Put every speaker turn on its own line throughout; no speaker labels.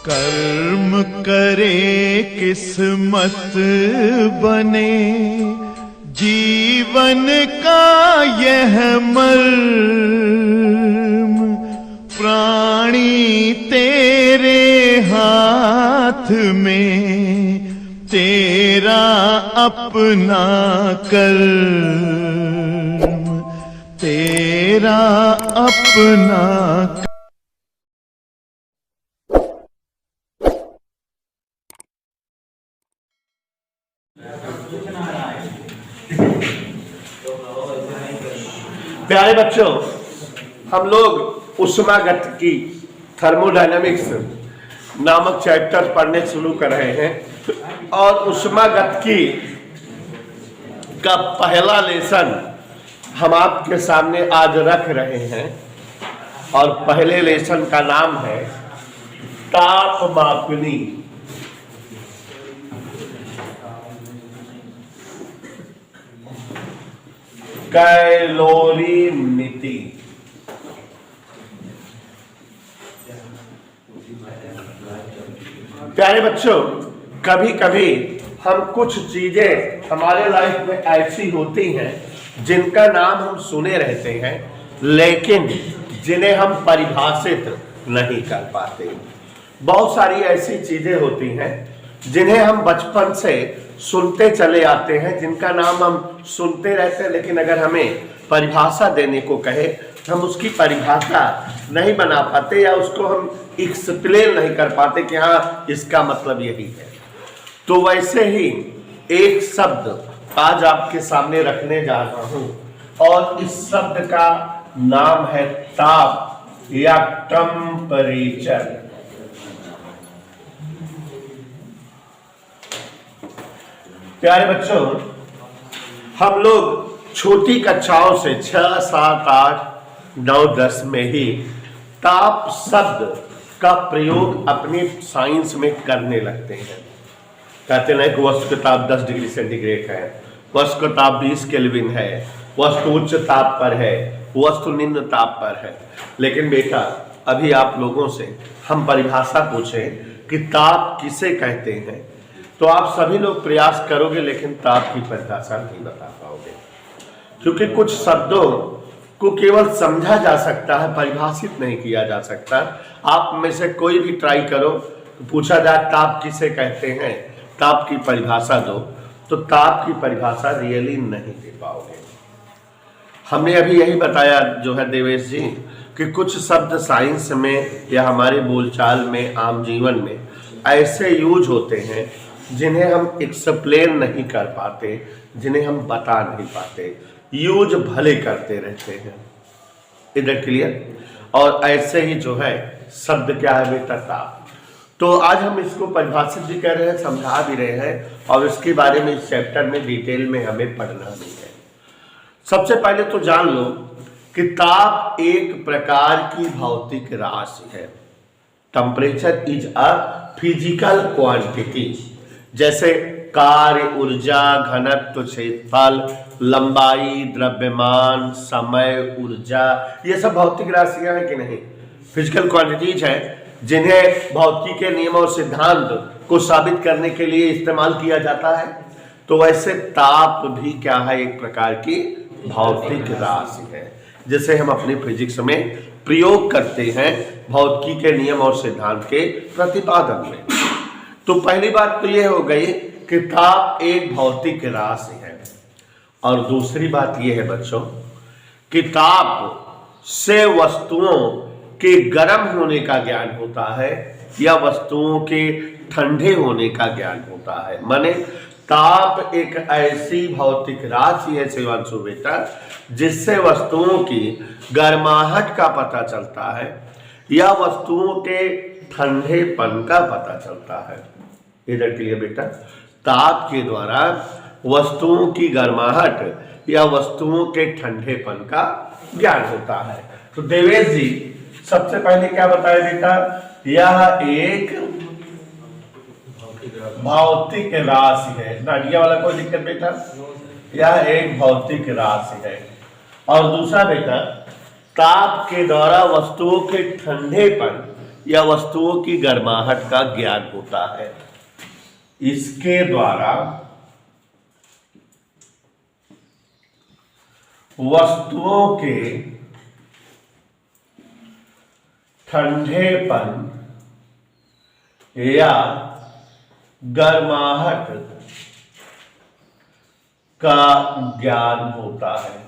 कर्म करे किस्मत बने, जीवन का यह मर्म प्राणी तेरे हाथ में, तेरा अपना कर्म, तेरा अपना कर्म।
प्यारे बच्चों, हम लोग ऊष्मागतिकी थर्मोडायनामिक्स नामक चैप्टर पढ़ने शुरू कर रहे हैं और ऊष्मागतिकी का पहला लेसन हम आपके सामने आज रख रहे हैं और पहले लेसन का नाम है तापमापनी। कैलोरीमिति। प्यारे बच्चों, कभी कभी हम कुछ चीजें हमारे लाइफ में ऐसी होती हैं जिनका नाम हम सुने रहते हैं लेकिन जिन्हें हम परिभाषित नहीं कर पाते। बहुत सारी ऐसी चीजें होती हैं जिन्हें हम बचपन से सुनते चले आते हैं, जिनका नाम हम सुनते रहते हैं लेकिन अगर हमें परिभाषा देने को कहे हम उसकी परिभाषा नहीं बना पाते या उसको हम एक्सप्लेन नहीं कर पाते कि हाँ इसका मतलब यही है। तो वैसे ही एक शब्द आज आपके सामने रखने जा रहा हूं और इस शब्द का नाम है ताप या टेम्परेचर। प्यारे बच्चों, हम लोग छोटी कक्षाओं से 6, 7, 8, 9, 10 में ही ताप शब्द का प्रयोग अपने साइंस में करने लगते हैं। कहते हैं कि वस्तु का ताप 10 डिग्री सेंटीग्रेड है, वस्तु का ताप 20 केल्विन है, वस्तु उच्च ताप पर है, वस्तु निम्न ताप पर है। लेकिन बेटा, अभी आप लोगों से हम परिभाषा पूछें कि ताप किसे कहते हैं तो आप सभी लोग प्रयास करोगे लेकिन ताप की परिभाषा नहीं बता पाओगे, क्योंकि कुछ शब्दों को केवल समझा जा सकता है, परिभाषित नहीं किया जा सकता। आप में से कोई भी ट्राई करो, पूछा जाए ताप किसे कहते हैं, ताप की परिभाषा दो, तो ताप की परिभाषा रियली नहीं दे पाओगे। हमने अभी यही बताया जो है देवेश जी कि कुछ शब्द साइंस में या हमारे बोलचाल में, आम जीवन में ऐसे यूज होते हैं जिन्हें हम एक्सप्लेन नहीं कर पाते, जिन्हें हम बता नहीं पाते, यूज भले करते रहते हैं। इधर क्लियर? और ऐसे ही जो है शब्द क्या है बेटा, ताप। तो आज हम इसको परिभाषित भी कर रहे हैं, समझा भी रहे हैं और इसके बारे में इस चैप्टर में डिटेल में हमें पढ़ना भी है। सबसे पहले तो जान लो कि ताप एक प्रकार की भौतिक राशि है। Temperature is a physical quantity. जैसे कार्य, ऊर्जा, घनत्व, क्षेत्रफल, लंबाई, द्रव्यमान, समय, ऊर्जा, ये सब भौतिक राशियां हैं कि नहीं? फिजिकल क्वांटिटीज हैं जिन्हें भौतिकी के नियम और सिद्धांत को साबित करने के लिए इस्तेमाल किया जाता है। तो वैसे ताप भी क्या है, एक प्रकार की भौतिक राशि है जिसे हम अपनी फिजिक्स में प्रयोग करते हैं भौतिकी के नियम और सिद्धांत के प्रतिपादन में। तो पहली बात तो यह हो गई कि ताप एक भौतिक राशि है और दूसरी बात यह है बच्चों कि ताप से वस्तुओं के गर्म होने का ज्ञान होता है या वस्तुओं के ठंडे होने का ज्ञान होता है। माने ताप एक ऐसी भौतिक राशि है शिवांशु बेटा जिससे वस्तुओं की गर्माहट का पता चलता है या वस्तुओं के ठंडेपन का पता चलता है। इधर के लिए बेटा, ताप के द्वारा वस्तुओं की गर्माहट या वस्तुओं के ठंडेपन का ज्ञान होता है। तो देवेश जी सबसे पहले क्या बताया बेटा, यह एक भौतिक राशि है। नाडिया वाला कोई दिक्कत बेटा, यह एक भौतिक राशि है। और दूसरा बेटा, ताप के द्वारा वस्तुओं के ठंडेपन या वस्तुओं की गर्माहट का ज्ञान होता है। इसके द्वारा वस्तुओं के ठंडेपन या गर्माहट का ज्ञान होता है।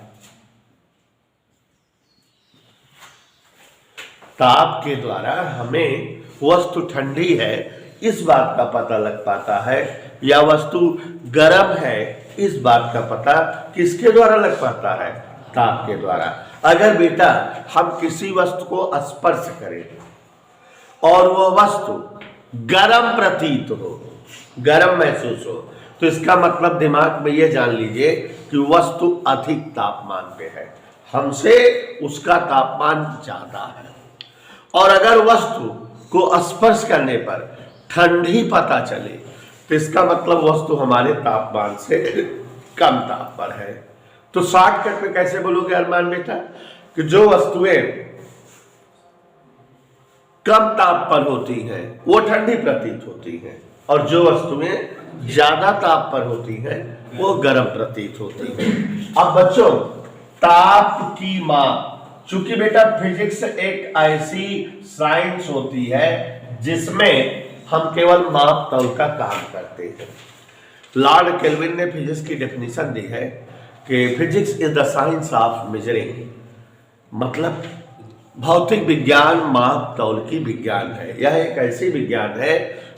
ताप के द्वारा हमें वस्तु ठंडी है इस बात का पता लग पाता है, या वस्तु गर्म है इस बात का पता किसके द्वारा लग पाता है? ताप के द्वारा। अगर बेटा हम किसी वस्तु को स्पर्श करें और वह वस्तु गर्म प्रतीत हो, गर्म महसूस हो, तो इसका मतलब दिमाग में यह जान लीजिए कि वस्तु अधिक तापमान पे है, हमसे उसका तापमान ज्यादा है। और अगर वस्तु को स्पर्श करने पर ठंडी पता चले तो इसका मतलब वस्तु हमारे तापमान से कम ताप पर है। तो शॉर्टकट में कैसे बोलोगे अरमान बेटा कि जो वस्तुएं कम ताप पर होती हैं वो ठंडी प्रतीत होती हैं, और जो वस्तुएं ज्यादा ताप पर होती हैं वो गर्म प्रतीत होती हैं। अब बच्चों, ताप की माप, चूंकि बेटा फिजिक्स एक ऐसी साइंस होती है जिसमें हम केवल माप तौल का काम करते हैं। लॉर्ड केल्विन ने फिजिक्स की डेफिनेशन दी है कि physics is the science of measuring, मतलब भौतिक विज्ञान माप तौल की विज्ञान है। यह एक ऐसी विज्ञान है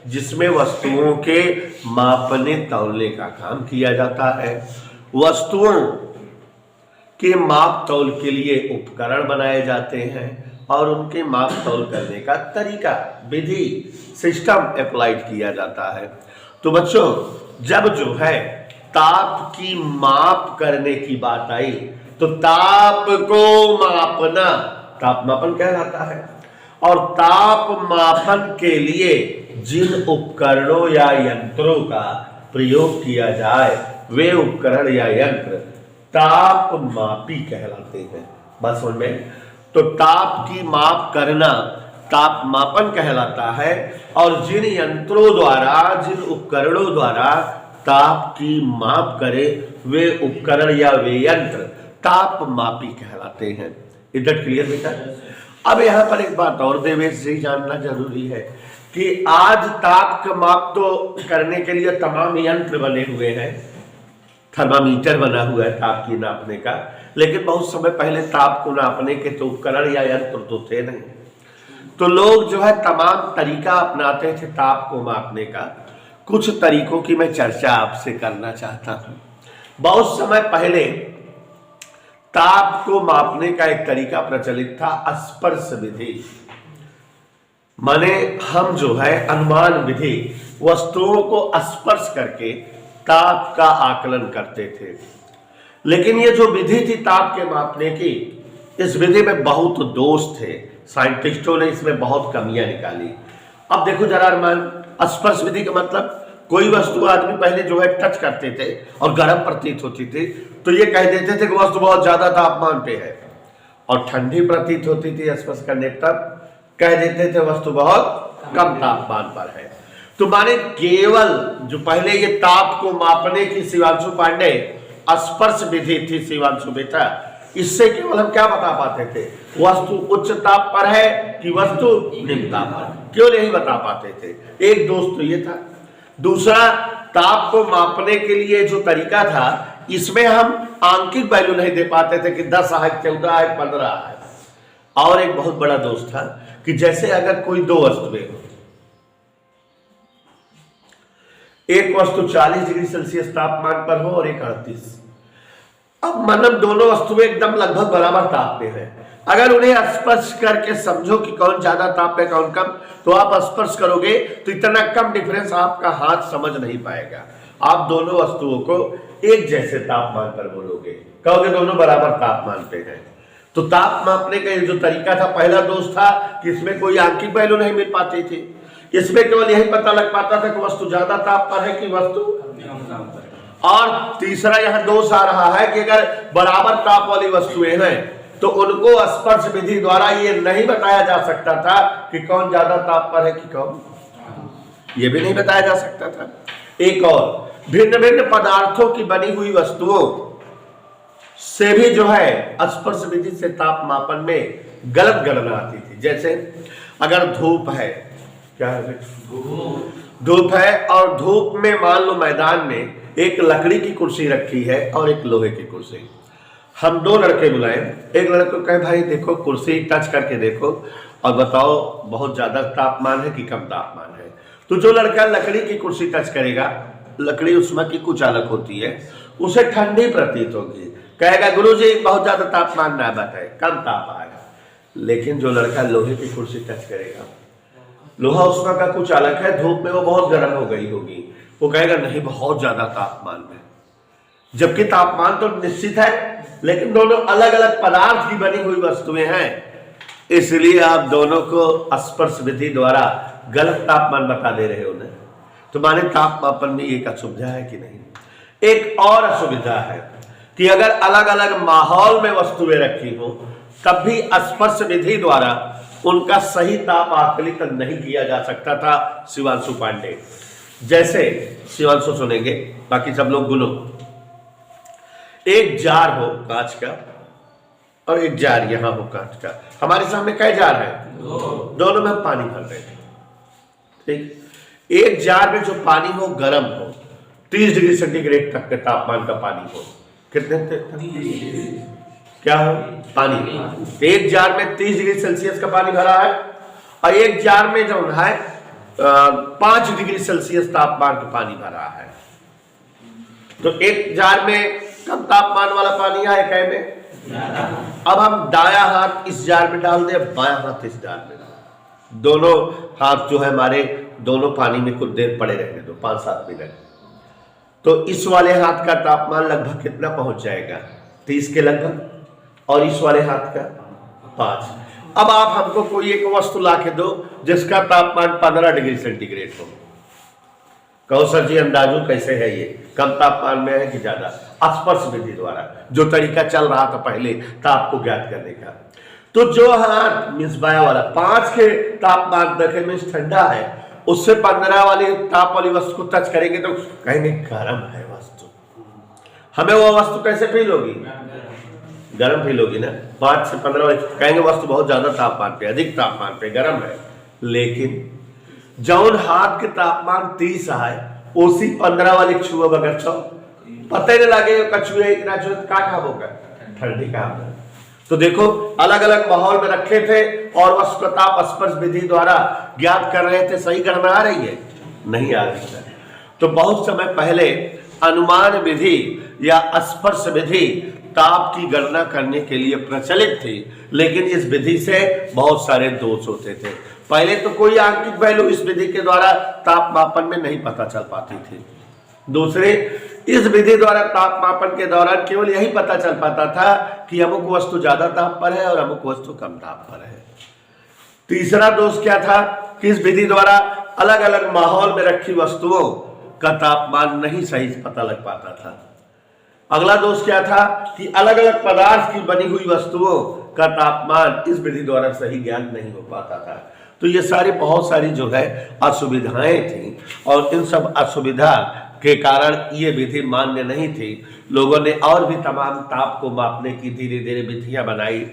जिसमें वस्तुओं के मापने तौलने का काम किया जाता है। वस्तुओं के माप तौल के लिए उपकरण बनाए जाते हैं और उनके माप तौल करने का तरीका, विधि, सिस्टम अप्लाइड किया जाता है। तो बच्चों, जब जो है ताप की माप करने की बात आई तो ताप को मापना ताप मापन कहलाता है। और ताप मापन के लिए जिन उपकरणों या यंत्रों का प्रयोग किया जाए वे उपकरण या यंत्र ताप मापी कहलाते हैं। बस समझ में? तो ताप की माप करना ताप मापन कहलाता है, और जिन यंत्रों द्वारा, जिन उपकरणों द्वारा ताप की माप करे वे उपकरण या वे यंत्र ताप मापी कहलाते हैं। इधर क्लियर बेटा? अब यहां पर एक बात और देवेश जी जानना जरूरी है कि आज ताप का माप तो करने के लिए तमाम यंत्र बने हुए हैं, थर्मामीटर बना हुआ है ताप की नापने का, लेकिन बहुत समय पहले ताप को नापने के तो उपकरण या यंत्र तो थे नहीं। तो लोग जो है तमाम तरीका अपनाते थे ताप को मापने का। कुछ तरीकों की मैं चर्चा आपसे करना चाहता हूं। बहुत समय पहले ताप को मापने का एक तरीका प्रचलित था, स्पर्श विधि। माने हम जो है अनुमान विधि, वस्तुओं को स्पर्श करके ताप का आकलन करते थे। लेकिन ये जो विधि थी ताप के मापने की, इस विधि में बहुत दोष थे, साइंटिस्टों ने इसमें बहुत कमियां निकाली। अब देखो जरा अरमान, स्पर्श विधि का मतलब कोई वस्तु आदमी पहले जो है टच करते थे और गर्म प्रतीत होती थी तो ये कह देते थे कि वस्तु बहुत ज्यादा तापमान पे है, और ठंडी प्रतीत होती थी स्पर्श करने तब कह देते थे वस्तु बहुत कम तापमान पर है। तो माने केवल जो पहले ये ताप को मापने की शिवांशु पांडे स्पर्श विधि थी शिवांशु बेटा, इससे केवल हम क्या बता पाते थे, वस्तु उच्च ताप पर है कि वस्तु निम्न ताप पर, केवल यही बता पाते थे। एक दोष तो ये था। दूसरा, ताप को मापने के लिए जो तरीका था इसमें हम आंकिक वैल्यू नहीं दे पाते थे कि 10 है, 14 है, 15 है। और एक बहुत बड़ा दोष था कि जैसे अगर कोई दो वस्तुएं हो, एक वस्तु 40 डिग्री सेल्सियस तापमान पर हो और एक 38, अब मतलब दोनों वस्तुएं एकदम लगभग बराबर ताप पे है। अगर उन्हें स्पर्श करके समझो कि कौन ज्यादा ताप पे कौन कम, तो आप स्पर्श करोगे तो इतना कम डिफरेंस आपका हाथ समझ नहीं पाएगा। आप दोनों वस्तुओं को एक जैसे तापमान पर बोलोगे, कहोगे दोनों बराबर तापमान पे हैं। तो ताप मापने का ये जो तरीका था, पहला दोष था कि इसमें कोई आंकिक वैल्यू नहीं मिल पाती थी। इसमें केवल यही पता लग पाता था कि वस्तु ज्यादा ताप पर है कि वस्तु कम ताप पर है। और तीसरा यह दोष आ रहा है कि अगर बराबर ताप वाली वस्तुएं हैं तो उनको स्पर्श विधि द्वारा ये नहीं बताया जा सकता था कि कौन ज्यादा ताप पर है कि कौन, ये भी नहीं बताया जा सकता था। एक और, भिन्न भिन्न पदार्थों की बनी हुई वस्तुओं से भी जो है स्पर्श विधि से ताप मापन में गलत गणना आती थी। जैसे अगर धूप है, क्या है, धूप है, और धूप में मान लो मैदान में एक लकड़ी की कुर्सी रखी है और एक लोहे की कुर्सी। हम दो लड़के बुलाए, एक लड़के को कहे भाई देखो कुर्सी टच करके देखो और बताओ बहुत ज्यादा तापमान है कि कम तापमान है। तो जो लड़का लकड़ी की कुर्सी टच करेगा, लकड़ी उसमें की कुछ अलग होती है, उसे ठंडी प्रतीत होगी, कहेगा गुरुजी बहुत ज्यादा तापमान ना बताए, कम ताप आएगा। लेकिन जो लड़का लोहे की कुर्सी टच करेगा, लोहा उसमें का कुछ अलग है, धूप में वो बहुत गर्म हो गई होगी, वो कहेगा नहीं बहुत ज्यादा तापमान में, जबकि तापमान तो निश्चित है, लेकिन दोनों अलग अलग पदार्थ की बनी हुई वस्तुएं हैं, इसलिए आप दोनों को स्पर्श विधि द्वारा गलत तापमान बता दे रहे हो ना। तो माने ताप मापन में एक असुविधा है कि नहीं। एक और असुविधा है कि अगर अलग अलग माहौल में वस्तुएं रखी हो तब भी स्पर्श विधि द्वारा उनका सही ताप आकलित नहीं किया जा सकता था। शिवांशु पांडे जैसे, शिवांशु सुनेंगे, बाकी सब लोग गुनो। एक जार हो कांच का और एक जार यहां हो कांच का, हमारे सामने कई जार है, दोनों में हम पानी भर रहे हैं, ठीक। एक जार में जो पानी हो गर्म हो, 30 डिग्री सेंटीग्रेड तक के तापमान का पानी हो, कितने क्या हो पानी, एक जार में 30 डिग्री सेल्सियस का पानी भरा है और एक जार में जो है 5 डिग्री सेल्सियस तापमान का पानी भरा है। तो एक जार में कम तापमान वाला पानी है, कै में। अब हम दाया हाथ इस जार में डाल दें, बाया हाथ इस जार में, दोनों हाथ जो है हमारे दोनों पानी में कुछ देर पड़े रहने दो, 5-7 मिनट। तो इस वाले हाथ का तापमान लगभग कितना पहुंच जाएगा, 30 के लगभग, और इस वाले हाथ का 5। अब आप हमको कोई एक वस्तु ला के दो जिसका तापमान 15 डिग्री सेंटीग्रेड हो, कहो सर जी अंदाजू कैसे है ये, कम तापमान में है कि ज्यादा। स्पर्श विधि द्वारा जो तरीका चल रहा था पहले ताप को ज्ञात करने का, तो जो हाथ मिसबाया वाला 5 के तापमान देखे में ठंडा है, उससे 15 वाली ताप वाली वस्तु को टच करेंगे तो कहेंगे गर्म है वस्तु, हमें वो वस्तु कैसे फील होगी, गर्म फील होगी ना। 5 से 15 वाली कहेंगे वस्तु बहुत ज्यादा तापमान पे, अधिक तापमान पे गर्म है। लेकिन जौन हाथ के तापमान 30 है, उसी 15 वाली छुआ अगर छो पता ही नहीं लगे कछुए इतना छुए का होगा, ठंडी का होगा। तो देखो अलग अलग माहौल में रखे थे और वस्तु का ताप स्पर्श विधि द्वारा ज्ञात कर रहे थे, सही गणना आ रही है, नहीं आ रही है। तो बहुत समय पहले अनुमान विधि या स्पर्श विधि ताप की गणना करने के लिए प्रचलित थी, लेकिन इस विधि से बहुत सारे दोष होते थे। पहले तो कोई आंतरिक वैल्यू इस विधि के द्वारा ताप मापन में नहीं पता चल पाती थी। दूसरे, इस विधि द्वारा ताप मापन के दौरान केवल यही पता चल पाता था कि अमुक वस्तु ज्यादा ताप पर है और अमुक वस्तु कम ताप पर है। तीसरा दोष क्या था कि इस विधि द्वारा अलग अलग माहौल में रखी वस्तुओं का तापमान नहीं सही पता लग पाता था। अगला दोष क्या था कि अलग अलग पदार्थ की बनी हुई वस्तुओं का तापमान इस विधि द्वारा सही ज्ञान नहीं हो पाता था। तो ये सारी बहुत सारी जो है असुविधाएं थी और इन सब असुविधा के कारण ये विधि मान्य नहीं थी। लोगों ने और भी तमाम ताप को मापने की धीरे धीरे विधियां बनाई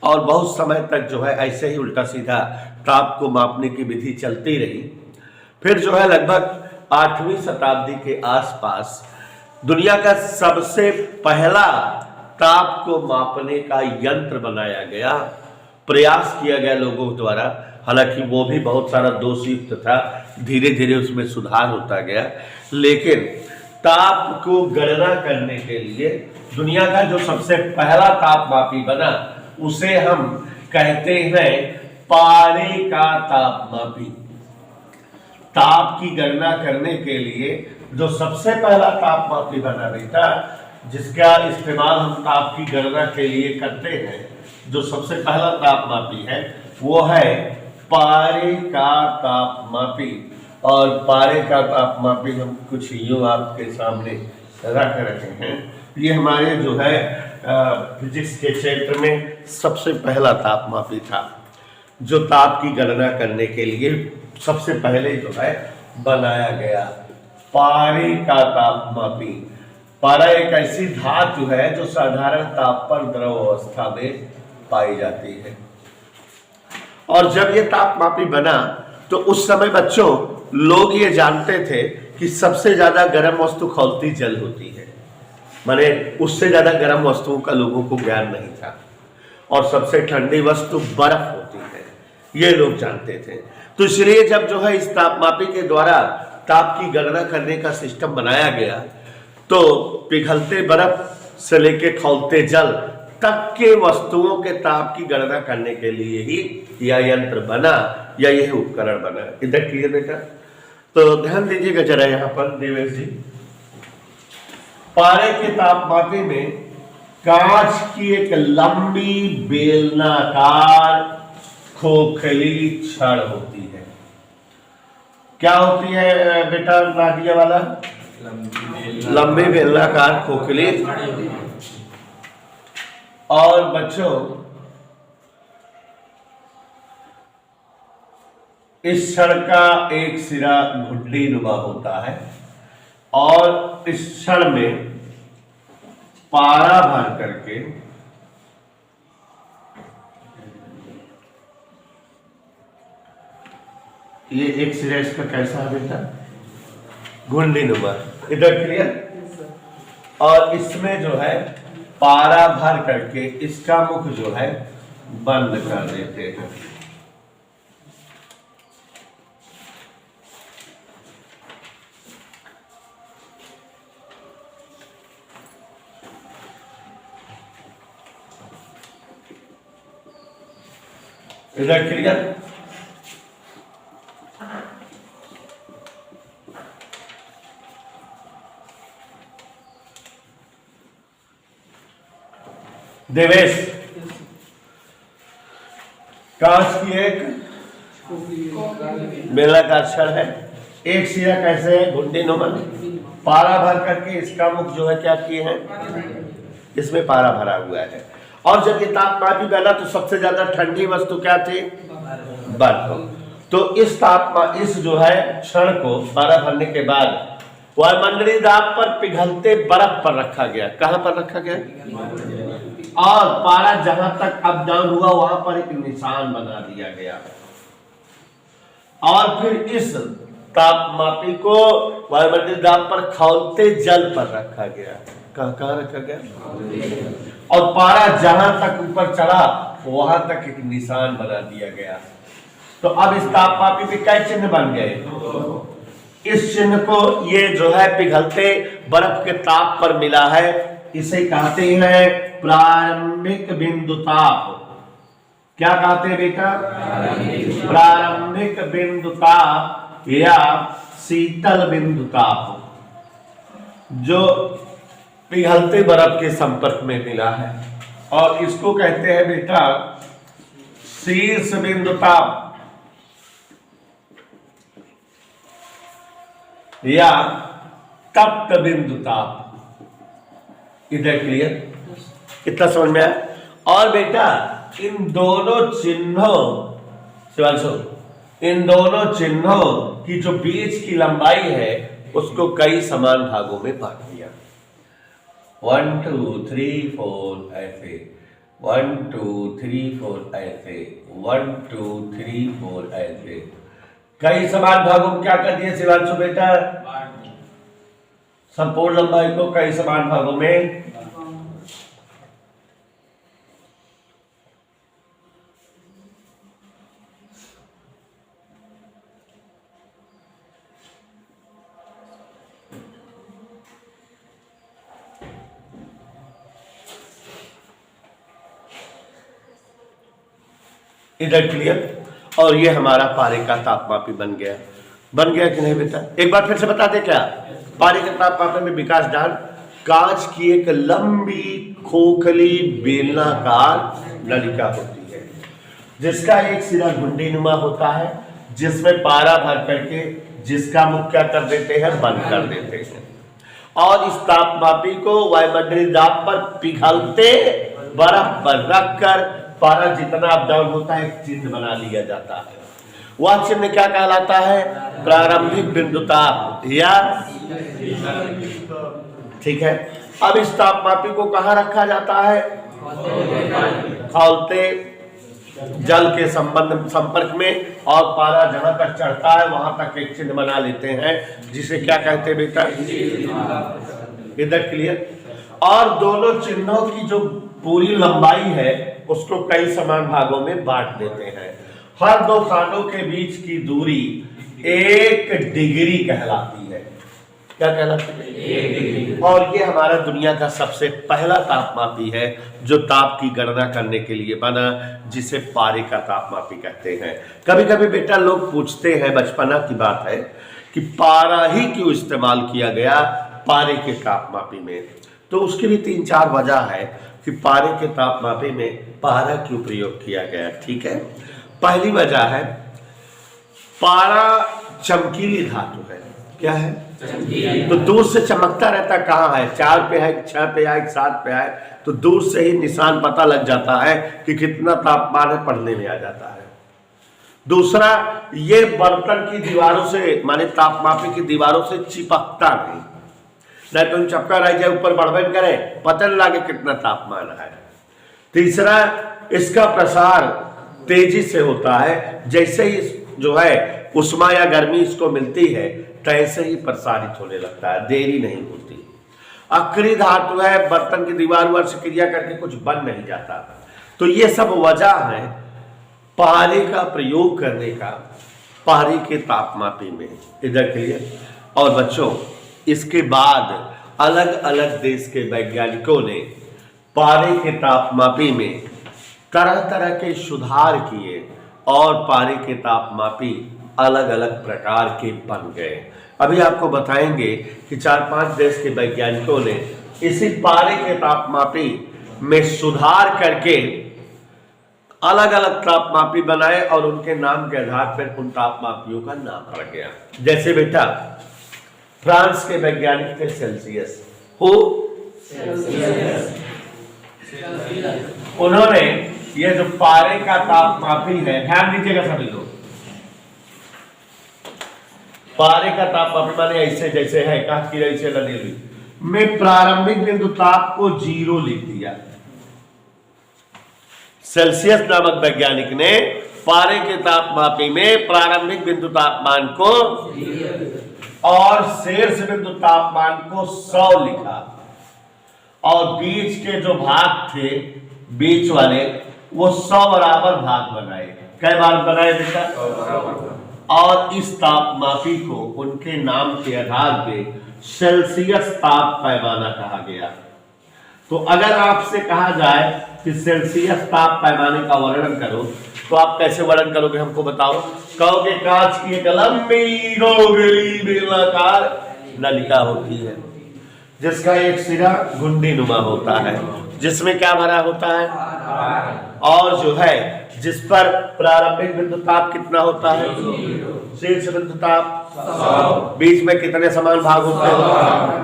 और बहुत समय तक जो है ऐसे ही उल्टा सीधा ताप को मापने की विधि चलती रही। फिर जो है लगभग 8वीं शताब्दी के आसपास दुनिया का सबसे पहला ताप को मापने का यंत्र बनाया गया, प्रयास किया गया लोगों द्वारा। हालांकि वो भी बहुत सारा दोषयुक्त था, धीरे धीरे उसमें सुधार होता गया। लेकिन ताप को गणना करने के लिए दुनिया का जो सबसे पहला तापमापी बना उसे हम कहते हैं पारे का तापमापी। ताप की गणना करने के लिए जो सबसे पहला तापमापी बना बेटा, जिसका इस्तेमाल हम ताप की गणना के लिए करते हैं, जो सबसे पहला तापमापी है वो है पारे का तापमापी। और पारे का तापमापी हम कुछ यूं आपके सामने रख रहे हैं। ये हमारे जो है फिजिक्स के क्षेत्र में सबसे पहला तापमापी था, जो ताप की गणना करने के लिए सबसे पहले जो है बनाया गया। पारे का तापमापी। पारा एक ऐसी धातु है जो साधारण ताप पर द्रव अवस्था में पाई जाती है। और जब ये तापमापी बना तो उस समय बच्चों लोग ये जानते थे कि सबसे ज्यादा गर्म वस्तु खौलती जल होती है, माने उससे ज्यादा गर्म वस्तुओं का लोगों को ज्ञान नहीं था, और सबसे ठंडी वस्तु बर्फ होती है, ये लोग जानते थे। तो इसलिए जब जो है इस तापमापी के द्वारा ताप की गणना करने का सिस्टम बनाया गया, तो पिघलते बर्फ से लेके खौलते जल तक के वस्तुओं के ताप की गणना करने के लिए ही यह यंत्र बना या यह उपकरण बना। इधर क्लियर बेटा? तो ध्यान दीजिएगा जरा यहाँ पर देवेश जी। पारे के तापमापी में कांच की एक लंबी बेलनाकार खोखली छड़ होती है। क्या होती है बेटा नादिया वाला? लंबी बेलनाकार खोखली। और बच्चों इस छड़ का एक सिरा घुंडी नुमा होता है, और इस छड़ में पारा भर करके ये एक सिरा इसका कैसा है बेटा? घुंडी नुमा। इधर क्लियर? और इसमें जो है पारा भर करके इसका मुख जो है बंद कर देते हैं। इधर क्लियर? देवेश, कांच की एक बेलनाकार छड़ है, एक सिरा कैसे है? घुंडी नुमा। पारा भर करके इसका मुख जो है क्या किए हैं? इसमें पारा भरा हुआ है। और जब ये तापमापी बना तो सबसे ज्यादा ठंडी वस्तु क्या थी? बर्फ। तो इस जो है छड़ को पारा भरने के बाद वायुमंडलीय दाब पर पिघलते बर्फ पर रखा गया। कहां पर रखा गया? और पारा जहां तक अप डाउन हुआ वहां पर एक निशान बना दिया गया, और फिर इस तापमापी को वायुमंडलीय दाब पर खौलते जल पर रखा गया। कहां रखा गया? और पारा जहां तक ऊपर चढ़ा वहां तक एक निशान बना दिया गया। तो अब इस तापमापी पे क्या चिन्ह बन गए? इस चिन्ह को ये जो है पिघलते बर्फ के ताप पर मिला है, इसे कहते हैं प्रारंभिक बिंदु ताप। क्या कहते हैं बेटा? प्रारंभिक बिंदु ताप या शीतल बिंदु ताप, जो पिघलते बर्फ के संपर्क में मिला है, और इसको कहते हैं बेटा शीर्ष बिंदु ताप या तप्त बिंदु ताप। इधर क्लियर? कितना समझ में आया? और बेटा इन दोनों चिन्हों शिवांशु, इन दोनों चिन्हों की जो बीच की लंबाई है उसको कई समान भागों में बांट दिया। 1 2 3 4 ऐसे, 1 2 3 4 ऐसे, 1 2 3 4 ऐसे, कई समान भागों में क्या कर दिए शिवांशु बेटा? संपूर्ण लंबाई को कई समान भागों में। इधर क्लियर? और ये हमारा पारे का तापमापी बन गया। बन गया कि नहीं बेटा? एक बार फिर से बता दे क्या? पारे के तापमापी में विकास डाल कांच की एक लंबी खोखली बेलनाकार नलिका होती है, जिसका एक सिरा घुंडी नुमा होता है, जिसमें पारा भर करके जिसका मुख क्या कर देते हैं? बंद कर देते हैं। और इस तापमापी को वायुमंडलीय दाब पर पिघलते बर्फ पर रखकर पारा जितना अप डाउन होता है एक चिन्ह बना लिया जाता है। वह चिन्ह क्या कहलाता है? प्रारंभिक बिंदु ताप या ठीक है। अब इस तापमापी को कहां रखा जाता है? खौलते जल के संपर्क में, और पारा जहां तक चढ़ता है वहां तक एक चिन्ह बना लेते हैं जिसे क्या कहते हैं बेटा? इधर क्लियर। और दोनों चिन्हों की जो पूरी लंबाई है उसको कई समान भागों में बांट देते हैं। हर दो खानों के बीच की दूरी 1 डिग्री कहलाती है। क्या कहलाती है? 1 डिग्री। और ये हमारा दुनिया का सबसे पहला तापमापी है जो ताप की गणना करने के लिए बना, जिसे पारे का तापमापी कहते हैं। कभी कभी बेटा लोग पूछते हैं, बचपना की बात है, कि पारा ही क्यों इस्तेमाल किया गया पारे के तापमापी में? तो उसकी भी 3-4 वजह है कि पारे के तापमापी में पारा क्यों प्रयोग किया गया। ठीक है, पहली वजह है पारा चमकीली धातु है। क्या है? तो दूर से चमकता रहता, कहाँ है? 4 पे है, 6 पे है, 7 पे है, तो दूर से ही निशान पता लग जाता है कि कितना तापमान है, पढ़ने में आ जाता है। दूसरा, ये बर्तन की दीवारों से, माने तापमापी की दीवारों से चिपकता नहीं तो चपका रह जाए, ऊपर बढ़बन करे, पता नहीं लगे कितना तापमान है। तीसरा, इसका प्रसार तेजी से होता है, जैसे ही जो है उष्मा या गर्मी इसको मिलती है तैसे ही प्रसारित होने लगता है, देरी नहीं होती। अक्रिय धातु है, बर्तन की दीवार पर से क्रिया करके कुछ बन नहीं जाता। तो ये सब वजह है पारे का प्रयोग करने का पारे के तापमापी में। इधर के लिए। और बच्चों, इसके बाद अलग अलग देश के वैज्ञानिकों ने पारे के तापमापी में तरह तरह के सुधार किए और पारे के तापमापी अलग अलग प्रकार के बन गए। अभी आपको बताएंगे कि 4-5 देश के वैज्ञानिकों ने इसी पारे के तापमापी में सुधार करके अलग अलग तापमापी बनाए और उनके नाम के आधार पर उन तापमापियों का नाम पड़ गया। जैसे बेटा फ्रांस के वैज्ञानिक थे सेल्सियस। उन्होंने ये जो पारे का तापमापी है, ध्यान दीजिएगा सभी लोग, पारे का तापमापी माने ऐसे जैसे है, काट की ऐसे लगी हुई, में प्रारंभिक बिंदु ताप को 0 लिख दिया। सेल्सियस नामक वैज्ञानिक ने पारे के तापमापी में प्रारंभिक बिंदु तापमान को और शीर्ष बिंदु तापमान को 100 लिखा, और बीच के जो भाग थे बीच वाले वो 100 बराबर भाग बनाए। कई भाग बनाए बेटा? और इस तापमापी को उनके नाम के आधार पे सेल्सियस ताप पैमाना कहा गया। तो अगर आपसे कहा जाए कि सेल्सियस ताप पैमाने का वर्णन करो, तो आप कैसे वर्णन करोगे? हमको बताओ। कहोगे कांच की एक लंबी गोली बेलनाकार नलिका होती है जिसका एक सिरा घुंडी नुमा होता है, जिसमें क्या भरा होता है? और जो है जिस पर प्रारंभिक बिंदु ताप कितना होता है? शीर्ष बिंदु ताप। बीच में कितने समान भाग होते हैं?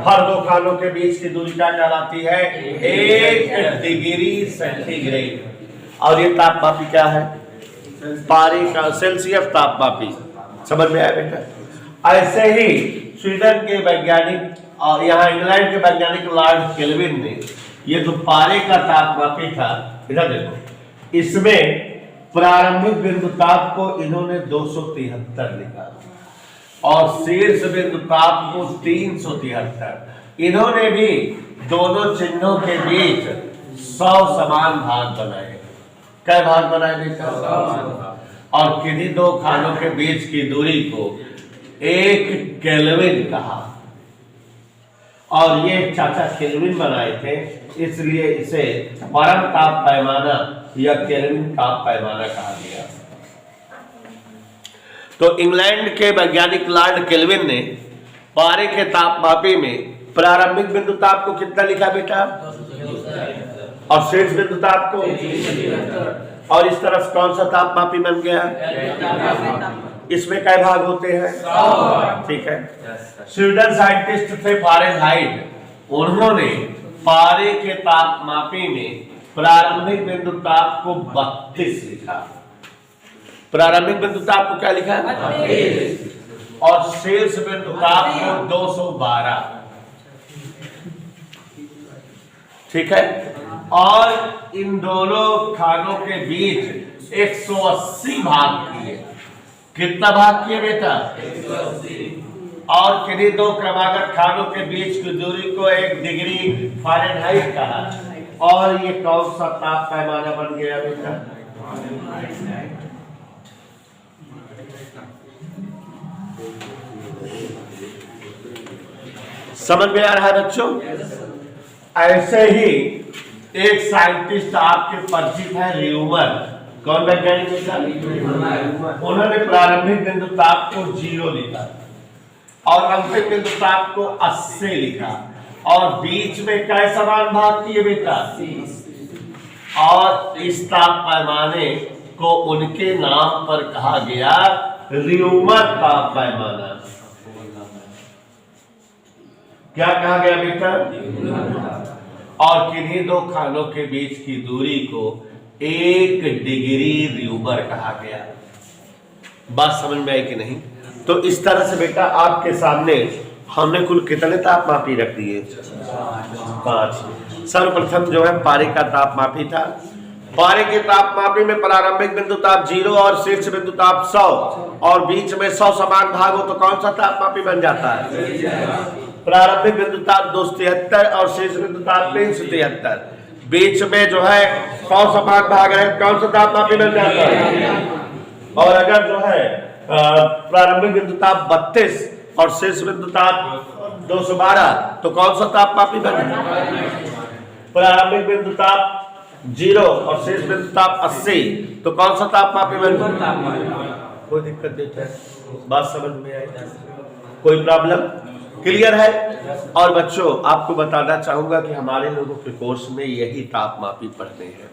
हर दो खानों के बीच की दूरी क्या कहलाती है? 1 डिग्री सेंटीग्रेड। और ये तापमापी क्या है? पारे का सेल्सियस तापमापी। समझ में आया बेटा? ऐसे ही स्वीडन के वैज्ञानिक और यहाँ इंग्लैंड के वैज्ञानिक लॉर्ड केल्विन ने ये जो पारे का तापमापी था, इधर देखो, इसमें प्रारंभिक बिंदु ताप को इन्होंने 273 लिखा और शीर्ष बिंदु ताप को 373। इन्होंने भी दोनों चिन्हों के बीच 100 समान भाग बनाए। क्या भाग बनाए बेटा? और किन्हीं दो खानों के बीच की दूरी को 1 केल्विन कहा, और ये चाचा केल्विन बनाए थे, इसलिए इसे परम ताप पैमाना या केल्विन ताप पैमाना कहा गया। तो इंग्लैंड के वैज्ञानिक लॉर्ड केल्विन ने पारे के तापमापी में प्रारंभिक बिंदु ताप को कितना लिखा बेटा? और शीर्ष बिंदु ताप को, और इस तरफ कौन सा तापमापी बन गया? इसमें कई भाग होते हैं? 100। ठीक है। स्वीडन साइंटिस्ट थे फारेनहाइट, उन्होंने पारे के तापमापी में प्रारंभिक बिंदु ताप को 32 लिखा। प्रारंभिक बिंदु ताप को क्या लिखा? 32। और शीर्ष बिंदु ताप को 212। ठीक है। और इन दोनों खानों के बीच 180 भाग किए। कितना भाग किए बेटा? 180। और किन्हीं दो क्रमागत खानों के बीच की दूरी को 1 डिग्री फ़ारेनहाइट कहा। और ये कौन सा ताप पैमाना बन गया बेटा? समझ में आ रहा है बच्चों? ऐसे ही एक साइंटिस्ट आपके परिचित है, र्यूमर। कौन वैज्ञानिक बेटा? उन्होंने प्रारंभिक बिंदु ताप को 0 लिखा और अंतिम बिंदु ताप को 80 लिखा और बीच में कैसा समान भाग किए बेटा? और इस ताप पैमाने को उनके नाम पर कहा गया र्यूमर ताप पैमाना। क्या कहा गया बेटा? और किन्हीं दो खानों के बीच की दूरी को 1 डिग्री र्यूमर कहा गया। बात समझ में आई कि नहीं? तो इस तरह से बेटा आपके सामने हमने कुल कितने तापमापी रख दिए? 5। सर्वप्रथम जो है पारे का तापमापी था। पारे के तापमापी में प्रारंभिक बिंदु ताप 0 और शीर्ष बिंदु ताप 100 और बीच में 100 समान भाग हो तो कौन सा तापमापी बन जाता है? प्रारंभिक बिंदु ताप 273 और शीर्ष बिंदु ताप 373। बीच में जो है 100 समान भाग है, कौन सा तापमापी बन जाता है? और अगर जो है प्रारंभिक बिंदु ताप 32 और शीर्ष बिंदु ताप 212 तो कौन सा तापमापी बन जाता है? प्रारंभिक बिंदु ताप 0 और शीर्ष बिंदु ताप 80 तो कौन सा तापमापी बन जाता है? कोई दिक्कत नहीं है? बात समझ में आई? कोई प्रॉब्लम? क्लियर है? और बच्चों आपको बताना चाहूंगा कि हमारे लोगों के कोर्स में यही तापमापी पढ़ते हैं।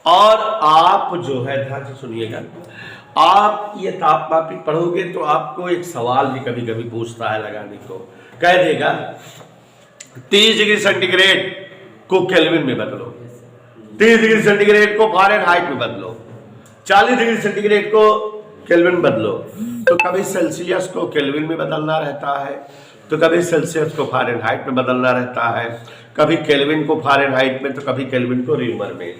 और आप जो है ध्यान से सुनिएगा, आप ये तापमापी पढ़ोगे तो आपको एक सवाल भी कभी कभी पूछता है लगाने को, कह देगा 30 डिग्री सेंटीग्रेड को केल्विन में बदलो, 30 डिग्री सेंटीग्रेड को फ़ारेनहाइट में बदलो, 40 डिग्री सेंटीग्रेड को केल्विन बदलो। तो कभी सेल्सियस को केल्विन में बदलना रहता है, तो कभी सेल्सियस को फ़ारेनहाइट में बदलना रहता है, कभी केल्विन को फ़ारेनहाइट में तो कभी केल्विन को र्यूमर में।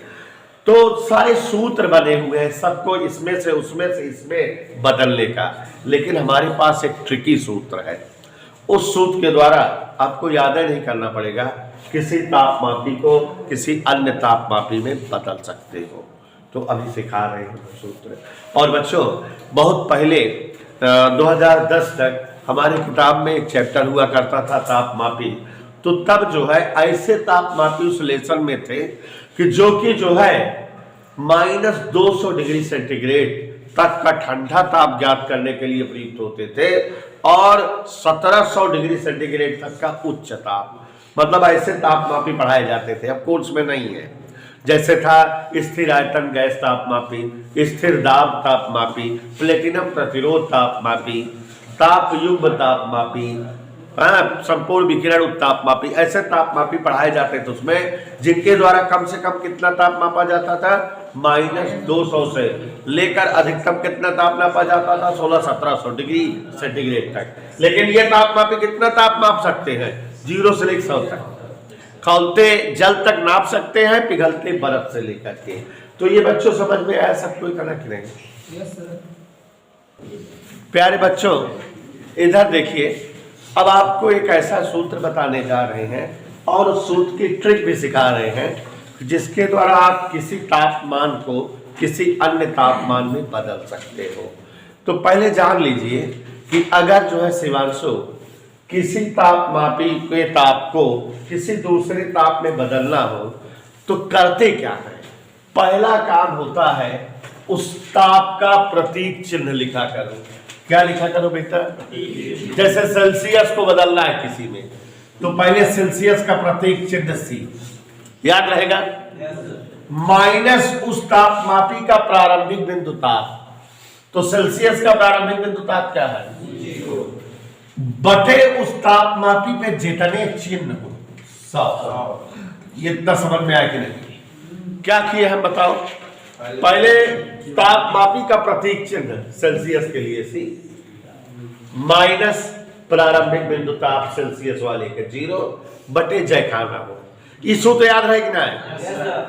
तो सारे सूत्र बने हुए हैं सबको इसमें से उसमें से इसमें बदलने का, लेकिन हमारे पास एक ट्रिकी सूत्र है। उस सूत्र के द्वारा आपको याद नहीं करना पड़ेगा, किसी तापमापी को किसी अन्य तापमापी में बदल सकते हो। तो अभी सिखा रहे हैं सूत्र। और बच्चों बहुत पहले 2010 तक हमारी किताब में एक चैप्टर हुआ करता था तापमापी। तो तब जो है ऐसे तापमापी उस लेसन में थे कि जो कि जो है -200 डिग्री सेंटीग्रेड तक का ठंडा ताप ज्ञात करने के लिए प्रयुक्त होते थे और 1700 डिग्री सेंटीग्रेड तक का उच्च ताप, मतलब ऐसे तापमापी पढ़ाए जाते थे। अब कोर्स में नहीं है। जैसे था स्थिर आयतन गैस तापमापी, स्थिर दाब तापमापी, प्लेटिनम प्रतिरोध तापमापी, ताप युग्म तापमापी, संपूर्ण विकिरण तापमापी, ऐसे तापमापी पढ़ाए जाते थे उसमें, जिनके द्वारा कम से कम कितना ताप मापा जाता था? -200 से लेकर अधिकतम कितना ताप नापा जाता था? 1600-1700 डिग्री सेंटीग्रेड तक। लेकिन ये तापमापी कितना ताप माप सकते हैं? 0 से लेकर 100 तक। खौलते जल तक नाप सकते हैं, पिघलते बर्फ से लेकर के। तो ये बच्चों समझ में आया सब कोई कनेक्ट नहीं? प्यारे बच्चों इधर देखिए, अब आपको एक ऐसा सूत्र बताने जा रहे हैं और उस सूत्र की ट्रिक भी सिखा रहे हैं जिसके द्वारा आप किसी तापमान को किसी अन्य तापमान में बदल सकते हो। तो पहले जान लीजिए कि अगर जो है शिवांशु किसी तापमापी के ताप को किसी दूसरे ताप में बदलना हो तो करते क्या है? पहला काम होता है उस ताप का प्रतीक चिन्ह लिखा करो। क्या लिखा करो बेटा? जैसे सेल्सियस को बदलना है किसी में तो पहले सेल्सियस का प्रतीक चिन्ह C, याद रहेगा। माइनस उस तापमापी का प्रारंभिक बिंदु ताप, तो सेल्सियस का प्रारंभिक बिंदु ताप क्या है? बटे उस तापमापी पे जितने चिन्ह हो 100। ये इतना समझ में आया कि नहीं? क्या किए हम बताओ? पहले तापमापी का प्रतीक चिन्ह सेल्सियस के लिए सी माइनस प्रारंभिक बिंदु ताप सेल्सियस वाले के 0 बटे जयखाना हो। ये सूत्र याद रहे कि ना?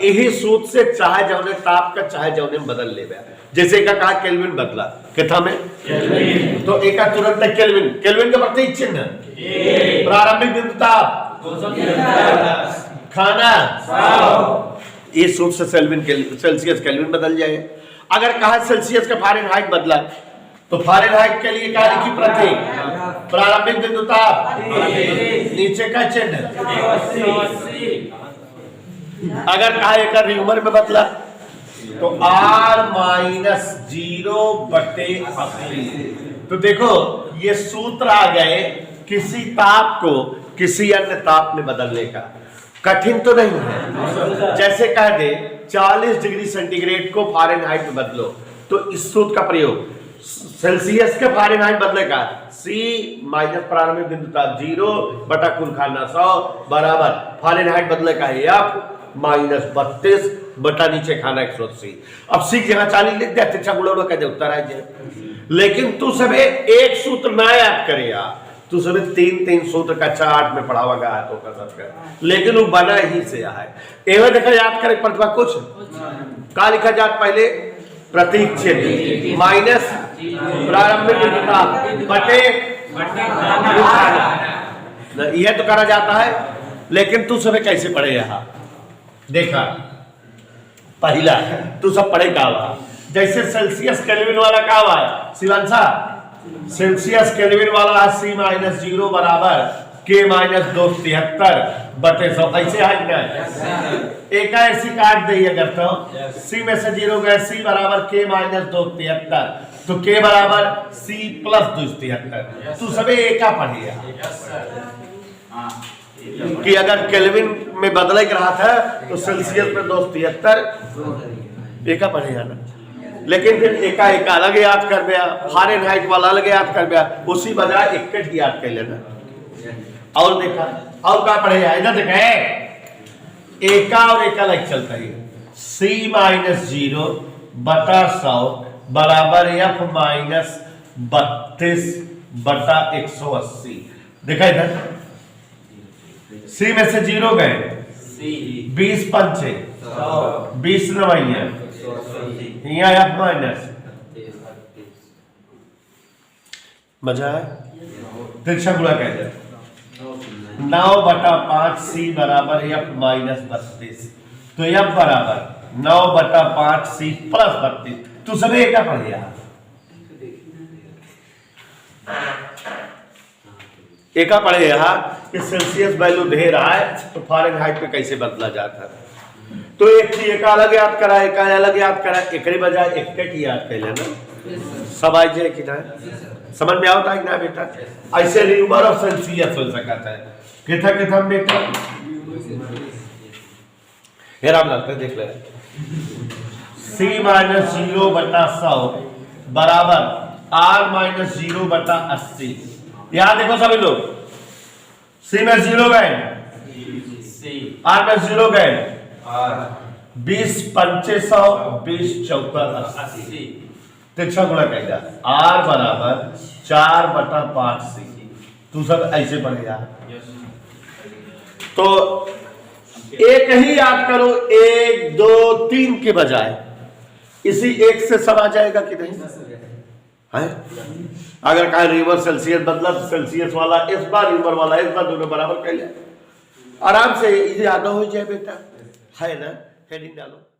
यही सूत्र से चाहे जौने ताप का चाहे जौने बदल ले गया। जैसे एक कहा केल्विन बदला कितना में केल्विन, तो एक तुरंत केल्विन, केल्विन का प्रतीक चिन्ह प्रारंभिक बिंदु ताप खाना, इस सूत्र से सेल्सियस केल्विन बदल जाए। अगर कहा सेल्सियस का फ़ारेनहाइट बदला तो फ़ारेनहाइट के लिए क्या लिखी प्रतीक? प्रारंभिक बिंदु ताप नीचे का चिन्ह। अगर कहा एक र्यूमर में बदला तो R-0 बटे 80। तो देखो ये सूत्र आ गए किसी ताप को किसी अन्य ताप में बदलने का। कठिन तो नहीं है। जैसे कह दे 40 डिग्री सेंटीग्रेड को फ़ारेनहाइट में बदलो, तो इस सूत्र का प्रयोग सेल्सियस के फ़ारेनहाइट बदले का C माइनस प्रारंभिक बिंदु ताप 0 बटा कुल खाना 100 बराबर फ़ारेनहाइट बदले का है F माइनस 32 बटा नीचे खाना 180। अब सीख जगह 40 लिख दे, अच्छा गुड़ा कह दे उत्तर आ जाए। लेकिन तू सब एक सूत्र ना याद करे यार, तू सब 3 सूत्र का 8 में पढ़ा हुआ है तो कर सकते, लेकिन वो बना ही से है। एवं देखा याद करे प्रतिभा कुछ का लिखा जात पहले प्रतीक चिन्ह माइनस प्रारंभिक बिंदु ताप बटे यह तो करा जाता है। लेकिन तू सब कैसे पढ़े यहाँ देखा? पहला तू सब पढ़े का हुआ जैसे सेल्सियस केल्विन वाला का हुआ है शिवांशा, सेल्सियस केल्विन वाला C माइनस 0 बराबर K माइनस 273 बटे 100 ऐसे है क्या? एक ऐसी काट दी अगर तो C में से 0 गए C बराबर K माइनस 273 तो K बराबर C प्लस 273। तू सभी एका पढ़िए कि अगर केल्विन में बदले के रहा था तो सेल्सियस में 273 एका पढ़ेगा ना। लेकिन फिर एका अलग याद कर दिया, फ़ारेनहाइट वाला अलग याद कर दिया, उसी बजाय एक याद कर लेना। और देखा और क्या पढ़ेगा इधर देखा एका और एका अलग चलता है C माइनस 0 बटा 100 बराबर F माइनस 32 बटा 180। देखा इधर C में से 0 गए 20 पंचे 20 नवाइया यहाँ F माइनस मजा है तिरछा गुणा कह दे 9 बटा 5 C बराबर F माइनस 32। तो F बराबर 9 बटा 5 C प्लस 32। तू सब एक क्या पढ़ गया? एका पढ़े यहाँ कि सेल्सियस वैल्यू दे रहा है तो फ़ारेनहाइट पे कैसे बदला जाता है। तो एक थी एक अलग याद करा, एक अलग याद करा, एक बजाय एक याद कर लेना। सब आ जाए कि ना समझ में आता है कि ना बेटा? ऐसे र्यूमर और सेल्सियस हो सकता है कितना बेटा हेरा लगता है देख ले C माइनस 0 बटा 100 बराबर R माइनस 0 बटा 80। यहां देखो सभी लोग C में 0 गए R में 0 गए 20 पंचे 100 20 चौका 80। तिरछा गुणा कहेगा R बराबर 4 बटा 5 C। तू सब ऐसे पढ़ेगा तो एक ही याद करो 1 2 3 के बजाय इसी एक से सब आ जाएगा कि नहीं है? अगर कहा रिवर्स सेल्सियस बदला तो सेल्सियस वाला इस बार रिवर वाला इस बार दोनों बराबर कर लिया आराम से याद हो जाए बेटा है ना। हेडिंग डालो।